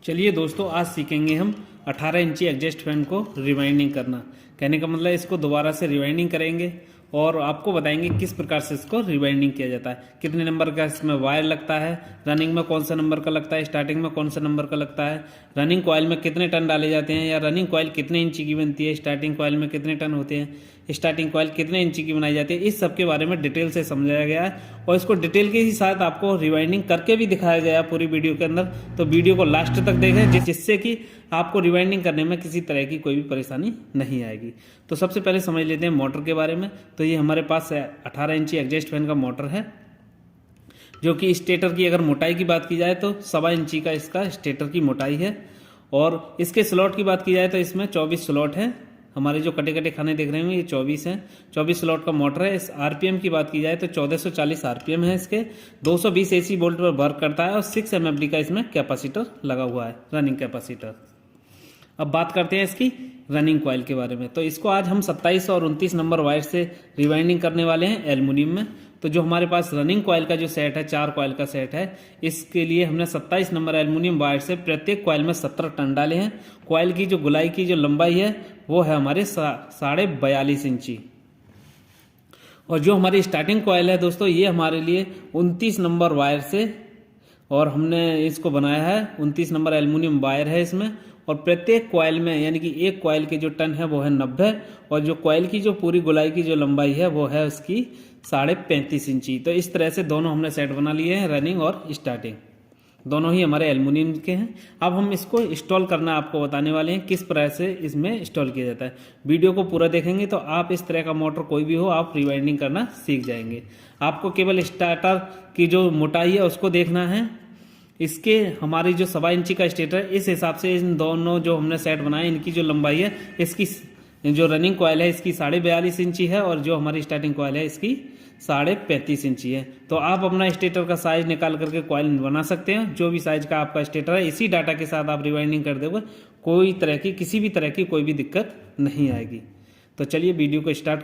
चलिए दोस्तों, आज सीखेंगे हम 18 इंची एग्जॉस्ट फैन को रिवाइंडिंग करना। कहने का मतलब इसको दोबारा से रिवाइंडिंग करेंगे और आपको बताएंगे किस प्रकार से इसको रिवाइंडिंग किया जाता है, कितने नंबर का इसमें वायर लगता है, रनिंग में कौन सा नंबर का लगता है, स्टार्टिंग में कौन सा नंबर का लगता है, रनिंग कॉइल में कितने टन डाले जाते हैं या रनिंग कॉइल कितने इंची की बनती है, स्टार्टिंग कॉइल में कितने टन होते हैं, स्टार्टिंग कॉइल कितने इंची की बनाई जाती है। इस सब के बारे में डिटेल से समझाया गया है और इसको डिटेल के ही साथ आपको रिवाइंडिंग करके भी दिखाया गया है पूरी वीडियो के अंदर। तो वीडियो को लास्ट तक देखें जिससे कि आपको रिवाइंडिंग करने में किसी तरह की कोई भी परेशानी नहीं आएगी। तो सबसे पहले समझ लेते हैं मोटर के बारे में। तो ये हमारे पास 18 इंची एग्जॉस्ट फैन का मोटर है, जो कि स्टेटर की अगर मोटाई की बात की जाए तो 1.25 इंची का इसका स्टेटर की मोटाई है। और इसके स्लॉट की बात की जाए तो इसमें 24 स्लॉट है। हमारे जो कटे कटे खाने देख रहे होंगे ये 24 हैं। 24 स्लॉट का मोटर है। इस आरपीएम की बात की जाए तो 1440 आरपीएम है इसके। 220 एसी वोल्ट पर वर्क करता है और 6 एमएफडी का इसमें कैपेसिटर लगा हुआ है, रनिंग कैपेसिटर। अब बात करते हैं इसकी रनिंग कॉइल के बारे में। तो इसको आज हम 27 और 29 नंबर वायर से रिवाइंडिंग करने वाले हैं एल्युमिनियम में। तो जो हमारे पास रनिंग कॉइल का जो सेट है, 4 कॉइल का सेट है, इसके लिए हमने 27 नंबर एल्युमिनियम वायर से प्रत्येक कॉइल में 17 टन डाले हैं। कॉइल की जो गुलाई की जो लंबाई है वो है हमारे 42.5 इंची। और जो हमारी स्टार्टिंग कॉइल है दोस्तों, ये हमारे लिए 29 नंबर वायर से, और हमने इसको बनाया है 29 नंबर एल्युमिनियम वायर है इसमें। और प्रत्येक कॉइल में यानी कि एक कॉइल के जो टन है वो है 90, और जो कॉइल की जो पूरी गोलाई की जो लंबाई है वो है उसकी 35.5 इंची। तो इस तरह से दोनों हमने सेट बना लिए हैं, रनिंग और स्टार्टिंग दोनों ही हमारे एल्युमिनियम के हैं। अब हम इसको इंस्टॉल करना आपको बताने वाले हैं किस तरह से इसमें इंस्टॉल किया जाता है। वीडियो को पूरा देखेंगे तो आप इस तरह का मोटर कोई भी हो आप रिवाइंडिंग करना सीख जाएंगे। आपको केवल स्टार्टर की जो मोटाई है उसको देखना है। इसके हमारी जो 1.25 इंची का स्टेटर है, इस हिसाब से इन दोनों जो हमने सेट बनाए इनकी जो लंबाई है, इसकी जो रनिंग कॉइल है इसकी 42.5 इंची है और जो हमारी स्टार्टिंग कॉइल है इसकी 35.5 इंची है। तो आप अपना स्टेटर का साइज निकाल करके कॉइल बना सकते हैं। जो भी साइज का आपका स्टेटर है इसी डाटा के साथ आप रिवाइंडिंग कर दोगे, कोई तरह की किसी भी तरह की कोई भी दिक्कत नहीं आएगी। तो चलिए वीडियो को स्टार्ट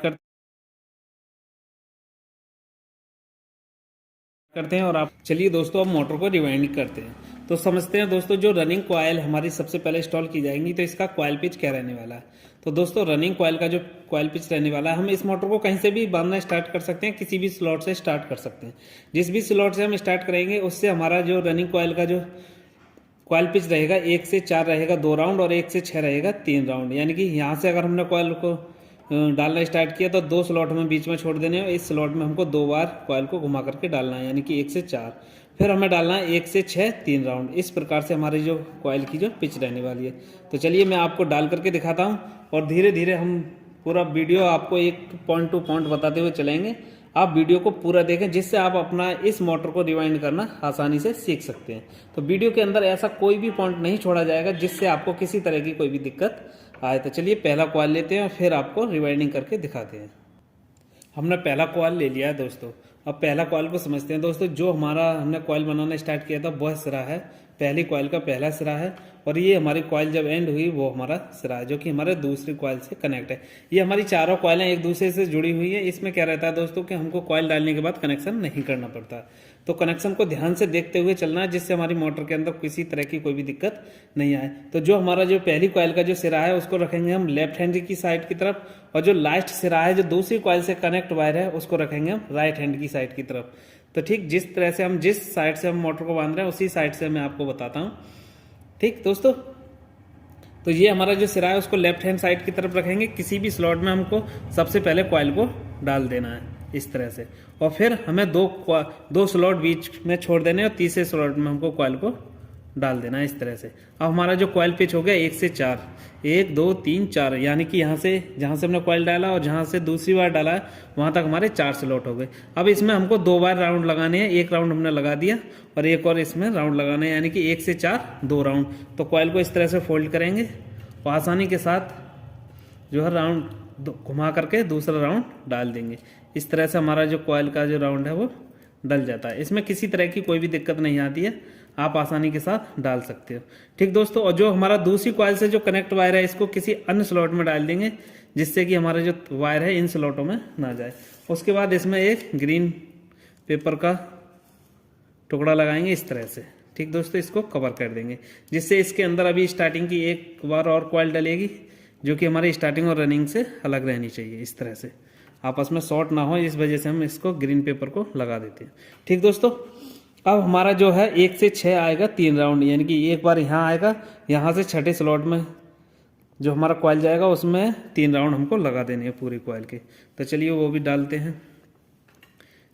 करते हैं और आप चलिए दोस्तों अब मोटर को रिवाइंड करते हैं। तो समझते हैं दोस्तों, जो रनिंग कॉइल हमारी सबसे पहले इंस्टॉल की जाएंगी तो इसका कॉइल पिच क्या रहने वाला है। तो दोस्तों रनिंग कॉइल का जो कॉइल पिच रहने वाला है, हम इस मोटर को कहीं से भी बांधना स्टार्ट कर सकते हैं, किसी भी स्लॉट से स्टार्ट कर सकते हैं। जिस भी स्लॉट से हम स्टार्ट करेंगे उससे हमारा जो रनिंग कॉइल का जो कॉइल पिच रहेगा 1 से 4 रहेगा 2 राउंड और 1 से 6 रहेगा 3 राउंड। यानी कि यहाँ से अगर हमने कॉइल को डालना स्टार्ट किया तो 2 स्लॉट में बीच में छोड़ देने और इस स्लॉट में हमको 2 बार कॉइल को घुमा करके डालना है, यानी कि 1 से 4। फिर हमें डालना है 1 से 6 3 राउंड। इस प्रकार से हमारी जो कॉइल की जो पिच रहने वाली है। तो चलिए मैं आपको डाल करके दिखाता हूँ और धीरे धीरे हम पूरा वीडियो आपको एक पॉइंट टू पॉइंट बताते हुए चलेंगे। आप वीडियो को पूरा देखें जिससे आप अपना इस मोटर को रिवाइंड करना आसानी से सीख सकते हैं। तो वीडियो के अंदर ऐसा कोई भी पॉइंट नहीं छोड़ा जाएगा जिससे आपको किसी तरह की कोई भी दिक्कत आए। तो चलिए पहला कॉइल लेते हैं और फिर आपको रिवाइंडिंग करके दिखाते हैं। हमने पहला कॉइल ले लिया है दोस्तों। अब पहला कॉइल को समझते हैं दोस्तों। जो हमारा हमने कॉइल बनाना स्टार्ट किया था वह सिरा है, पहली कॉइल का पहला सिरा है, और ये हमारी कॉइल जब एंड हुई वो हमारा सिरा है जो कि हमारे दूसरी कॉइल से कनेक्ट है। ये हमारी चारों कॉइलें एक दूसरे से जुड़ी हुई है। इसमें क्या रहता है दोस्तों कि हमको कॉइल डालने के बाद कनेक्शन नहीं करना पड़ता। तो कनेक्शन को ध्यान से देखते हुए चलना है जिससे हमारी मोटर के अंदर किसी तरह की कोई भी दिक्कत नहीं आए। तो जो हमारा जो पहली कॉइल का जो सिरा है उसको रखेंगे हम लेफ्ट हैंड की साइड की तरफ, और जो लास्ट सिरा है जो दूसरी कॉइल से कनेक्ट वायर है उसको रखेंगे हम राइट हैंड की साइड की तरफ। तो ठीक जिस तरह से हम जिस साइड से हम मोटर को बांध रहे हैं उसी साइड से मैं आपको बताता हूँ। ठीक दोस्तों, तो ये हमारा जो सिरा है उसको लेफ्ट हैंड साइड की तरफ रखेंगे। किसी भी स्लॉट में हमको सबसे पहले कॉइल को डाल देना है इस तरह से, और फिर हमें दो स्लॉट बीच में छोड़ देने और तीसरे स्लॉट में हमको कॉइल को डाल देना है इस तरह से। अब हमारा जो कॉइल पिच हो गया 1 से 4, 1 2 3 4, यानी कि यहाँ से जहाँ से हमने कॉइल डाला और जहाँ से दूसरी बार डाला है वहाँ तक हमारे 4 स्लॉट हो गए। अब इसमें हमको 2 बार राउंड लगाने हैं। एक राउंड हमने लगा दिया और एक और इसमें राउंड लगाने हैं, यानी कि 1 से 4 2 राउंड। तो कॉइल को इस तरह से फोल्ड करेंगे और आसानी के साथ जो है राउंड घुमा करके दूसरा राउंड डाल देंगे। इस तरह से हमारा जो कॉइल का जो राउंड है वो डल जाता है। इसमें किसी तरह की कोई भी दिक्कत नहीं आती है, आप आसानी के साथ डाल सकते हो। ठीक दोस्तों, और जो हमारा दूसरी कॉइल से जो कनेक्ट वायर है इसको किसी अन्य स्लॉट में डाल देंगे जिससे कि हमारा जो वायर है इन स्लॉटों में ना जाए। उसके बाद इसमें एक ग्रीन पेपर का टुकड़ा लगाएंगे इस तरह से। ठीक दोस्तों, इसको कवर कर देंगे, जिससे इसके अंदर अभी स्टार्टिंग की एक बार और कॉइल डलेगी, जो कि हमारी स्टार्टिंग और रनिंग से अलग रहनी चाहिए। इस तरह से आपस में शॉर्ट ना हो, इस वजह से हम इसको ग्रीन पेपर को लगा देते हैं। ठीक दोस्तों, अब हमारा जो है 1 से 6 आएगा 3 राउंड, यानी कि एक बार यहाँ आएगा, यहाँ से छठे स्लॉट में जो हमारा कॉइल जाएगा उसमें 3 राउंड हमको लगा देने हैं पूरी कॉइल के। तो चलिए वो भी डालते हैं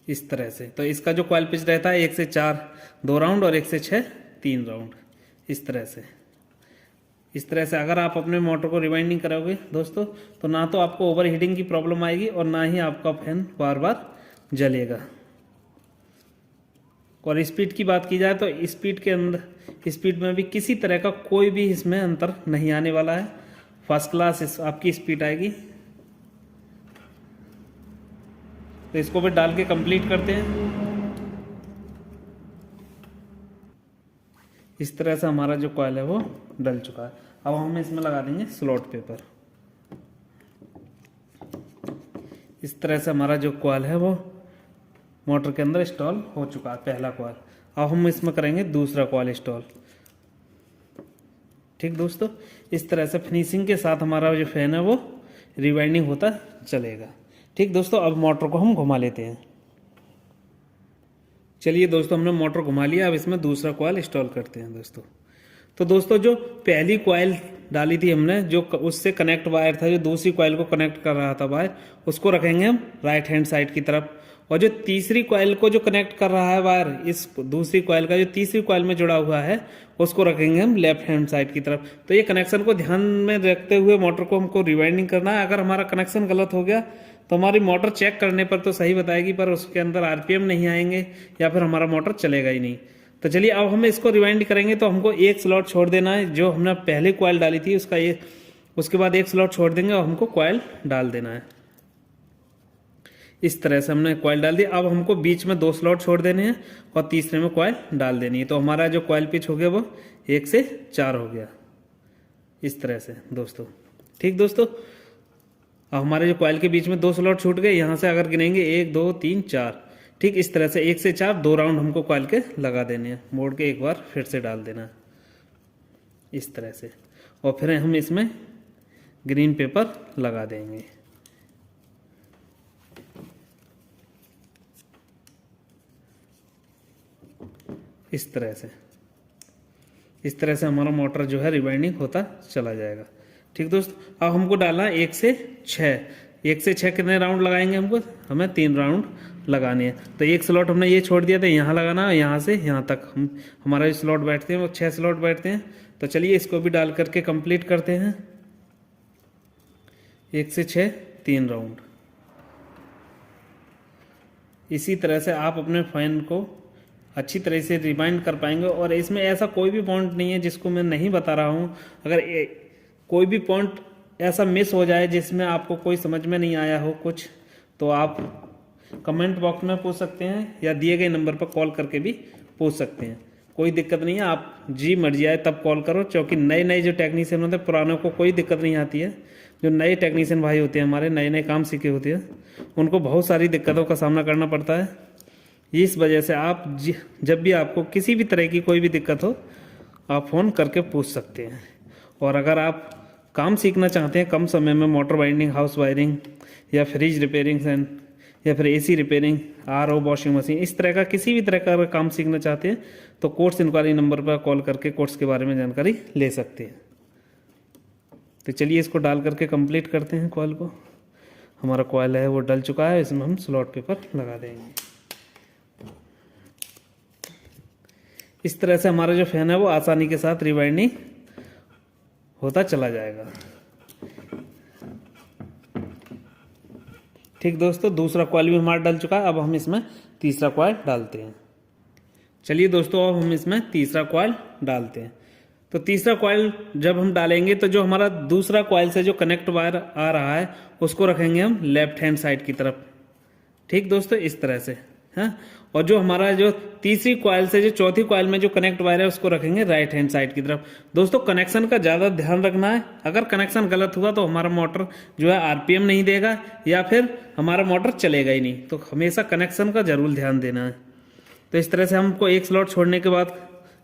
इस तरह से। तो इसका जो कॉइल पिच रहता है 1 से 4 2 राउंड और 1 से 6 3 राउंड, इस तरह से। इस तरह से अगर आप अपने मोटर को रिवाइंडिंग करोगे दोस्तों, तो ना तो आपको ओवर हीटिंग की प्रॉब्लम आएगी और ना ही आपका फैन बार बार जलेगा। और स्पीड की बात की जाए तो स्पीड के अंदर, स्पीड में भी किसी तरह का कोई भी इसमें अंतर नहीं आने वाला है। फर्स्ट क्लास आपकी स्पीड आएगी। तो इसको भी डाल के कंप्लीट करते हैं। इस तरह से हमारा जो कॉइल है वो डल चुका है। अब हम इसमें लगा देंगे स्लॉट पेपर। इस तरह से हमारा जो कॉइल है वो मोटर के अंदर इंस्टॉल हो चुका है, पहला कॉइल। अब हम इसमें करेंगे दूसरा कॉइल इंस्टॉल। ठीक दोस्तों, इस तरह से फिनिशिंग के साथ हमारा जो फैन है वो रिवाइंडिंग होता चलेगा। ठीक दोस्तों, अब मोटर को हम घुमा लेते हैं। चलिए दोस्तों, हमने मोटर घुमा लिया, अब इसमें दूसरा कॉइल इंस्टॉल करते हैं दोस्तों। तो दोस्तों, जो पहली कॉइल डाली थी हमने, जो उससे कनेक्ट वायर था, जो दूसरी कॉइल को कनेक्ट कर रहा था वायर, उसको रखेंगे हम राइट हैंड साइड की तरफ। और जो तीसरी कॉइल को जो कनेक्ट कर रहा है वायर, इस दूसरी कॉइल का जो तीसरी कॉइल में जुड़ा हुआ है, उसको रखेंगे हम लेफ्ट हैंड साइड की तरफ। तो ये कनेक्शन को ध्यान में रखते हुए मोटर को हमको रिवाइंडिंग करना है। अगर हमारा कनेक्शन गलत हो गया तो हमारी मोटर चेक करने पर तो सही बताएगी, पर उसके अंदर आरपीएम नहीं आएंगे या फिर हमारा मोटर चलेगा ही नहीं। तो चलिए, अब हम इसको रिवाइंड करेंगे। तो हमको एक स्लॉट छोड़ देना है, जो हमने पहले कॉइल डाली थी उसका ये, उसके बाद एक स्लॉट छोड़ देंगे और हमको कॉइल डाल देना है। इस तरह से हमने कॉइल डाल दी। अब हमको बीच में 2 स्लॉट छोड़ देने हैं और तीसरे में कॉइल डाल देनी है। तो हमारा जो कॉइल पिच हो गया वो 1 से 4 हो गया, इस तरह से दोस्तों। ठीक दोस्तों, अब हमारे जो कॉइल के बीच में 2 स्लॉट छूट गए, यहाँ से अगर गिनेंगे 1 2 3 4, ठीक इस तरह से 1 से 4 2 राउंड हमको कॉइल के लगा देने हैं। मोड़ के एक बार फिर से डाल देना इस तरह से, और फिर हम इसमें ग्रीन पेपर लगा देंगे। इस तरह से हमारा मोटर जो है रिवाइंडिंग होता चला जाएगा। ठीक दोस्तों, अब हमको डालना है 1 से 6। 1 से 6 कितने राउंड लगाएंगे हमको? हमें 3 राउंड लगाने हैं। तो एक स्लॉट हमने ये छोड़ दिया था, यहाँ लगाना है, यहाँ से यहाँ तक हमारा जो स्लॉट बैठते हैं वो 6 स्लॉट बैठते हैं। तो चलिए इसको भी डाल करके कंप्लीट करते हैं। 1 से 6 3 राउंड। इसी तरह से आप अपने फैन को अच्छी तरह से रिवाइंड कर पाएंगे। और इसमें ऐसा कोई भी पॉइंट नहीं है जिसको मैं नहीं बता रहा हूँ। अगर कोई भी पॉइंट ऐसा मिस हो जाए जिसमें आपको कोई समझ में नहीं आया हो कुछ, तो आप कमेंट बॉक्स में पूछ सकते हैं या दिए गए नंबर पर कॉल करके भी पूछ सकते हैं। कोई दिक्कत नहीं है, आप जी मर्जी आए तब कॉल करो, क्योंकि नए जो टेक्नीशियन होते हैं, पुरानों को कोई दिक्कत नहीं आती है। जो नए टेक्नीशियन भाई होते हैं, हमारे नए काम सीखे होते हैं, उनको बहुत सारी दिक्कतों का सामना करना पड़ता है। इस वजह से आप जब भी आपको किसी भी तरह की कोई भी दिक्कत हो, आप फ़ोन करके पूछ सकते हैं। और अगर आप काम सीखना चाहते हैं कम समय में, मोटर वाइंडिंग, हाउस वायरिंग या फ्रिज रिपेयरिंग या फिर AC repairing, RO, washing machine, इस तरह का किसी भी तरह का अगर काम सीखना चाहते हैं, तो कोर्स इंक्वायरी नंबर पर कॉल करके कोर्स के बारे में जानकारी ले सकते हैं। तो चलिए इसको डाल करके कंप्लीट करते हैं कॉइल को। हमारा कॉइल है वो डल चुका है, इसमें हम स्लॉट पेपर लगा देंगे। इस तरह से हमारा जो फैन है वो आसानी के साथ रिवाइंडिंग होता चला जाएगा। ठीक दोस्तों, दूसरा कॉइल भी हमारा डल चुका है। अब हम इसमें तीसरा कॉइल डालते हैं। चलिए दोस्तों, अब हम इसमें तीसरा कॉइल डालते हैं। तो तीसरा कॉइल जब हम डालेंगे तो जो हमारा दूसरा कॉइल से जो कनेक्ट वायर आ रहा है उसको रखेंगे हम लेफ्ट हैंड साइड की तरफ। ठीक दोस्तों, इस तरह से हाँ। और जो हमारा जो तीसरी कॉइल से जो चौथी कॉइल में जो कनेक्ट वायर है उसको रखेंगे राइट हैंड साइड की तरफ। दोस्तों, कनेक्शन का ज़्यादा ध्यान रखना है। अगर कनेक्शन गलत हुआ तो हमारा मोटर जो है आरपीएम नहीं देगा या फिर हमारा मोटर चलेगा ही नहीं। तो हमेशा कनेक्शन का जरूर ध्यान देना है। तो इस तरह से हमको एक स्लॉट छोड़ने के बाद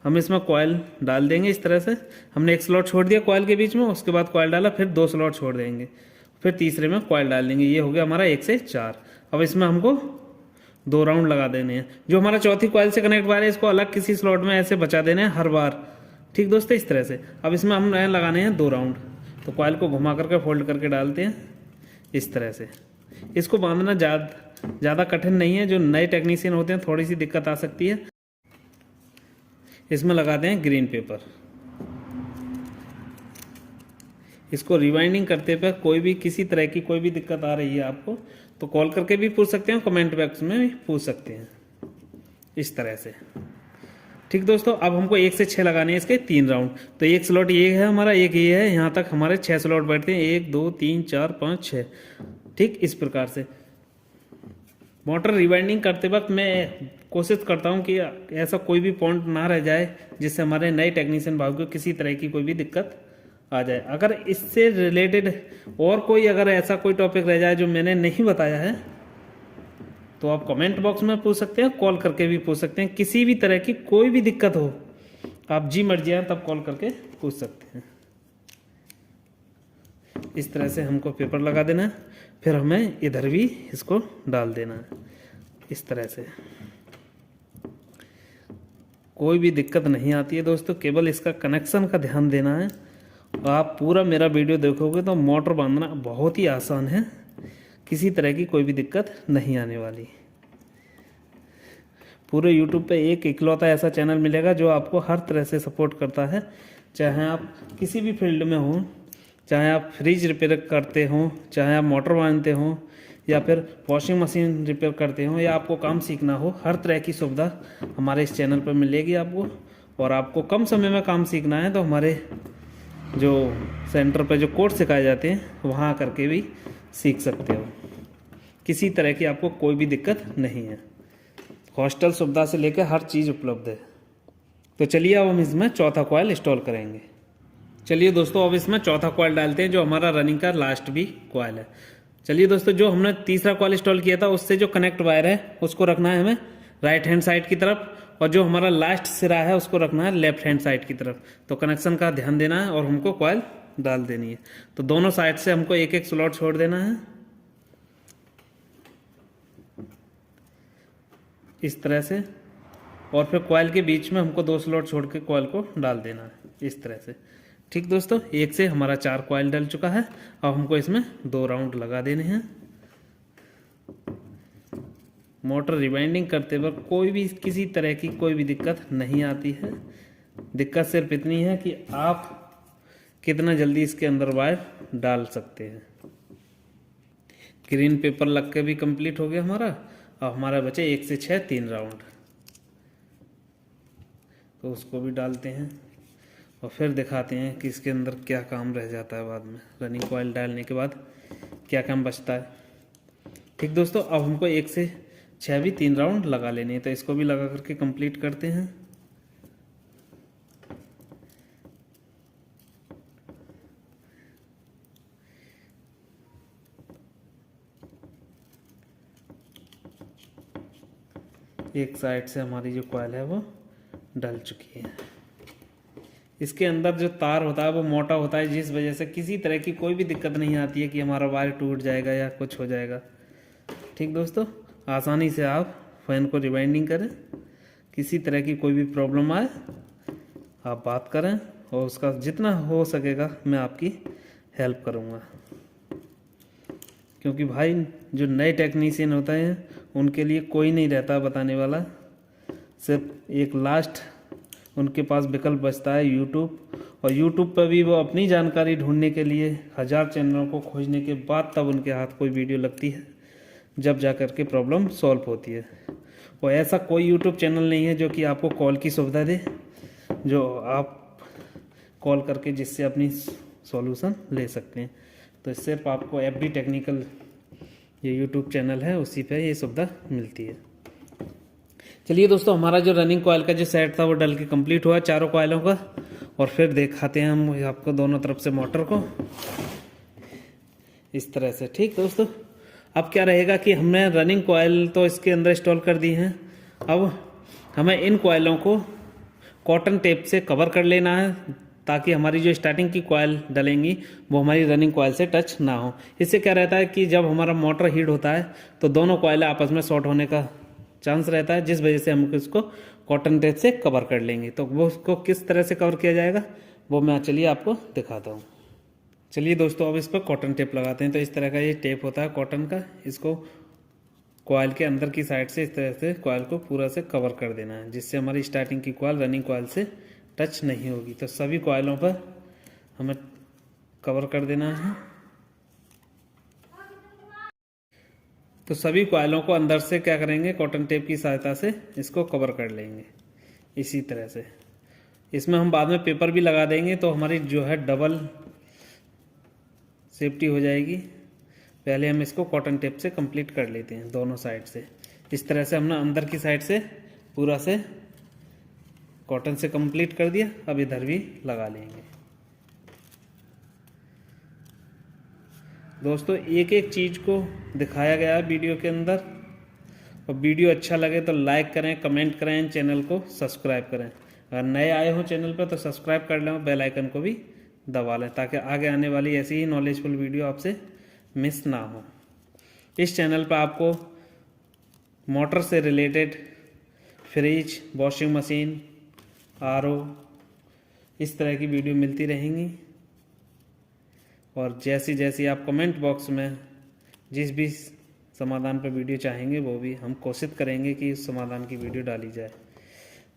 हम इसमें कॉयल डाल देंगे इस तरह से। हमने एक स्लॉट छोड़ दिया कॉयल के बीच में, उसके बाद कॉयल डाला, फिर 2 स्लॉट छोड़ देंगे, फिर तीसरे में कॉयल डाल देंगे। ये हो गया हमारा 1 से 4। अब इसमें हमको 2 राउंड लगा देने हैं। जो हमारा चौथी कॉयल से कनेक्ट वायर है इसको अलग किसी स्लॉट में ऐसे बचा देने हैं हर बार, ठीक दोस्तों, इस तरह से। अब इसमें हम लगाने हैं 2 राउंड। तो कॉयल को घुमा करके फोल्ड करके डालते हैं इस तरह से। इसको बांधना ज़्यादा कठिन नहीं है। जो नए टेक्नीशियन होते हैं थोड़ी सी दिक्कत आ सकती है। इसमें लगाते हैं ग्रीन पेपर। इसको रिवाइंडिंग करते पे कोई भी किसी तरह की कोई भी दिक्कत आ रही है आपको तो कॉल करके भी पूछ सकते हैं, कमेंट बॉक्स में भी पूछ सकते हैं इस तरह से, ठीक दोस्तों। अब हमको 1 से 6 लगाने हैं इसके 3 राउंड। तो एक स्लॉट ये है हमारा, एक ये है, यहाँ तक हमारे 6 स्लॉट बैठते हैं, 1 2 3 4 5 6, ठीक। इस प्रकार से मोटर रिवाइंडिंग करते वक्त मैं कोशिश करता हूँ कि ऐसा कोई भी पॉइंट ना रह जाए जिससे हमारे नए टेक्नीशियन भाई को किसी तरह की कोई भी दिक्कत आ जाए। अगर इससे रिलेटेड और कोई अगर ऐसा कोई टॉपिक रह जाए जो मैंने नहीं बताया है तो आप कमेंट बॉक्स में पूछ सकते हैं, कॉल करके भी पूछ सकते हैं। किसी भी तरह की कोई भी दिक्कत हो आप जी मर्जी आए तब कॉल करके पूछ सकते हैं। इस तरह से हमको पेपर लगा देना है, फिर हमें इधर भी इसको डाल देना है इस तरह से। कोई भी दिक्कत नहीं आती है दोस्तों, केवल इसका कनेक्शन का ध्यान देना है। आप पूरा मेरा वीडियो देखोगे तो मोटर बांधना बहुत ही आसान है, किसी तरह की कोई भी दिक्कत नहीं आने वाली। पूरे YouTube पे एक इकलौता ऐसा चैनल मिलेगा जो आपको हर तरह से सपोर्ट करता है, चाहे आप किसी भी फील्ड में हो, चाहे आप फ्रिज रिपेयर करते हो, चाहे आप मोटर बांधते हो, या फिर वॉशिंग मशीन रिपेयर करते हो, या आपको काम सीखना हो, हर तरह की सुविधा हमारे इस चैनल पर मिलेगी आपको। और आपको कम समय में काम सीखना है तो हमारे जो सेंटर पर जो कोर्स सिखाए जाते हैं वहाँ करके भी सीख सकते हो। किसी तरह की आपको कोई भी दिक्कत नहीं है, हॉस्टल सुविधा से लेकर हर चीज़ उपलब्ध है। तो चलिए अब हम इसमें चौथा कॉयल इंस्टॉल करेंगे। चलिए दोस्तों अब इसमें चौथा कॉयल डालते हैं जो हमारा रनिंग का लास्ट भी कॉयल है। चलिए दोस्तों, जो हमने तीसरा कॉयल इंस्टॉल किया था उससे जो कनेक्ट वायर है उसको रखना है हमें राइट हैंड साइड की तरफ, और जो हमारा लास्ट सिरा है उसको रखना है लेफ्ट हैंड साइड की तरफ। तो कनेक्शन का ध्यान देना है और हमको कॉयल डाल देनी है। तो दोनों साइड से हमको एक एक स्लॉट छोड़ देना है इस तरह से, और फिर कॉयल के बीच में हमको 2 स्लॉट छोड़ के कॉयल को डाल देना है इस तरह से, ठीक दोस्तों। 1 से हमारा 4 कॉयल डल चुका है। अब हमको इसमें 2 राउंड लगा देने हैं। मोटर रिवाइंडिंग करते वक्त कोई भी किसी तरह की कोई भी दिक्कत नहीं आती है। दिक्कत सिर्फ इतनी है कि आप कितना जल्दी इसके अंदर वायर डाल सकते हैं। ग्रीन पेपर लग के भी कंप्लीट हो गया हमारा। अब हमारा बचे 1 से 6 3 राउंड, तो उसको भी डालते हैं और फिर दिखाते हैं कि इसके अंदर क्या काम रह जाता है बाद में। रनिंग कॉयल डालने के बाद क्या काम बचता है, ठीक दोस्तों। अब हमको 1 से 6 भी 3 राउंड लगा लेने हैं, तो इसको भी लगा करके कंप्लीट करते हैं। एक साइड से हमारी जो कॉयल है वो डल चुकी है। इसके अंदर जो तार होता है वो मोटा होता है, जिस वजह से किसी तरह की कोई भी दिक्कत नहीं आती है कि हमारा वायर टूट जाएगा या कुछ हो जाएगा, ठीक दोस्तों। आसानी से आप फैन को रिवाइंडिंग करें, किसी तरह की कोई भी प्रॉब्लम आए आप बात करें और उसका जितना हो सकेगा मैं आपकी हेल्प करूँगा। क्योंकि भाई जो नए टेक्नीशियन होते हैं उनके लिए कोई नहीं रहता बताने वाला, सिर्फ एक लास्ट उनके पास विकल्प बचता है यूट्यूब। और यूट्यूब पर भी वो अपनी जानकारी ढूंढने के लिए 1000 चैनलों को खोजने के बाद तब उनके हाथ कोई वीडियो लगती है, जब जा कर के प्रॉब्लम सॉल्व होती है। और ऐसा कोई यूट्यूब चैनल नहीं है जो कि आपको कॉल की सुविधा दे, जो आप कॉल करके जिससे अपनी सॉल्यूशन ले सकते हैं। तो सिर्फ आपको FB टेक्निकल ये यूट्यूब चैनल है उसी पे ये सुविधा मिलती है। चलिए दोस्तों, हमारा जो रनिंग कॉयल का जो सेट था वो डल के कंप्लीट हुआ चारों कॉयलों का। और फिर दिखाते हैं हम आपको दोनों तरफ से मोटर को इस तरह से, ठीक दोस्तों। अब क्या रहेगा कि हमने रनिंग कॉयल तो इसके अंदर इंस्टॉल कर दी हैं। अब हमें इन कॉयलों को कॉटन टेप से कवर कर लेना है, ताकि हमारी जो स्टार्टिंग की कॉयल डलेंगी वो हमारी रनिंग कॉयल से टच ना हो। इससे क्या रहता है कि जब हमारा मोटर हीट होता है तो दोनों कॉयल आपस में शॉर्ट होने का चांस रहता है, जिस वजह से हम इसको कॉटन टेप से कवर कर लेंगे। तो वो उसको किस तरह से कवर किया जाएगा वो मैं चलिए आपको दिखाता हूँ। चलिए दोस्तों, अब इस पर कॉटन टेप लगाते हैं। तो इस तरह का ये टेप होता है कॉटन का, इसको कॉयल के अंदर की साइड से इस तरह से कॉयल को पूरा से कवर कर देना है, जिससे हमारी स्टार्टिंग की कॉयल रनिंग कॉयल से टच नहीं होगी। तो सभी कॉयलों पर हमें कवर कर देना है। तो सभी कॉयलों को अंदर से क्या करेंगे, कॉटन टेप की सहायता से इसको कवर कर लेंगे इसी तरह से। इसमें हम बाद में पेपर भी लगा देंगे तो हमारी जो है डबल सेफ्टी हो जाएगी। पहले हम इसको कॉटन टेप से कंप्लीट कर लेते हैं दोनों साइड से। इस तरह से हमने अंदर की साइड से पूरा से कॉटन से कंप्लीट कर दिया। अब इधर भी लगा लेंगे। दोस्तों, एक एक चीज़ को दिखाया गया है वीडियो के अंदर, और वीडियो अच्छा लगे तो लाइक करें, कमेंट करें, चैनल को सब्सक्राइब करें। अगर नए आए हो चैनल पर तो सब्सक्राइब कर लें, बेल आइकन को भी दबा लें, ताकि आगे आने वाली ऐसी ही नॉलेजफुल वीडियो आपसे मिस ना हो। इस चैनल पर आपको मोटर से related fridge, washing machine, RO इस तरह की वीडियो मिलती रहेंगी। और जैसी जैसी आप कमेंट बॉक्स में जिस भी समाधान पर वीडियो चाहेंगे वो भी हम कोशिश करेंगे कि उस समाधान की वीडियो डाली जाए,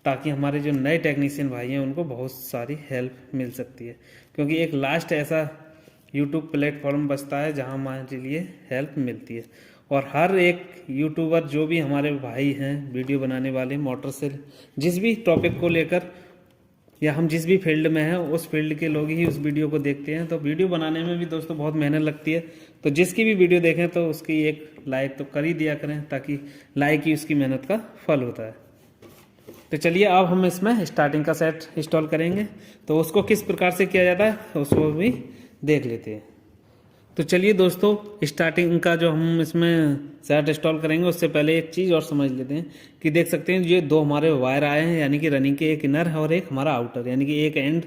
ताकि हमारे जो नए टेक्नीशियन भाई हैं उनको बहुत सारी हेल्प मिल सकती है। क्योंकि एक लास्ट ऐसा यूट्यूब प्लेटफॉर्म बचता है जहां हमारे लिए हेल्प मिलती है। और हर एक यूट्यूबर जो भी हमारे भाई हैं वीडियो बनाने वाले, मोटर से जिस भी टॉपिक को लेकर या हम जिस भी फील्ड में हैं उस फील्ड के लोग ही उस वीडियो को देखते हैं। तो वीडियो बनाने में भी दोस्तों बहुत मेहनत लगती है। तो जिसकी भी वीडियो देखें तो उसकी एक लाइक तो कर ही दिया करें, ताकि लाइक ही उसकी मेहनत का फल होता है। तो चलिए अब हम इसमें स्टार्टिंग का सेट इंस्टॉल करेंगे। तो उसको किस प्रकार से किया जाता है उसको भी देख लेते हैं। तो चलिए दोस्तों, स्टार्टिंग का जो हम इसमें सेट इंस्टॉल करेंगे उससे पहले एक चीज़ और समझ लेते हैं कि देख सकते हैं ये दो हमारे वायर आए हैं, यानी कि रनिंग के एक इनर है और एक हमारा आउटर, यानी कि एक एंड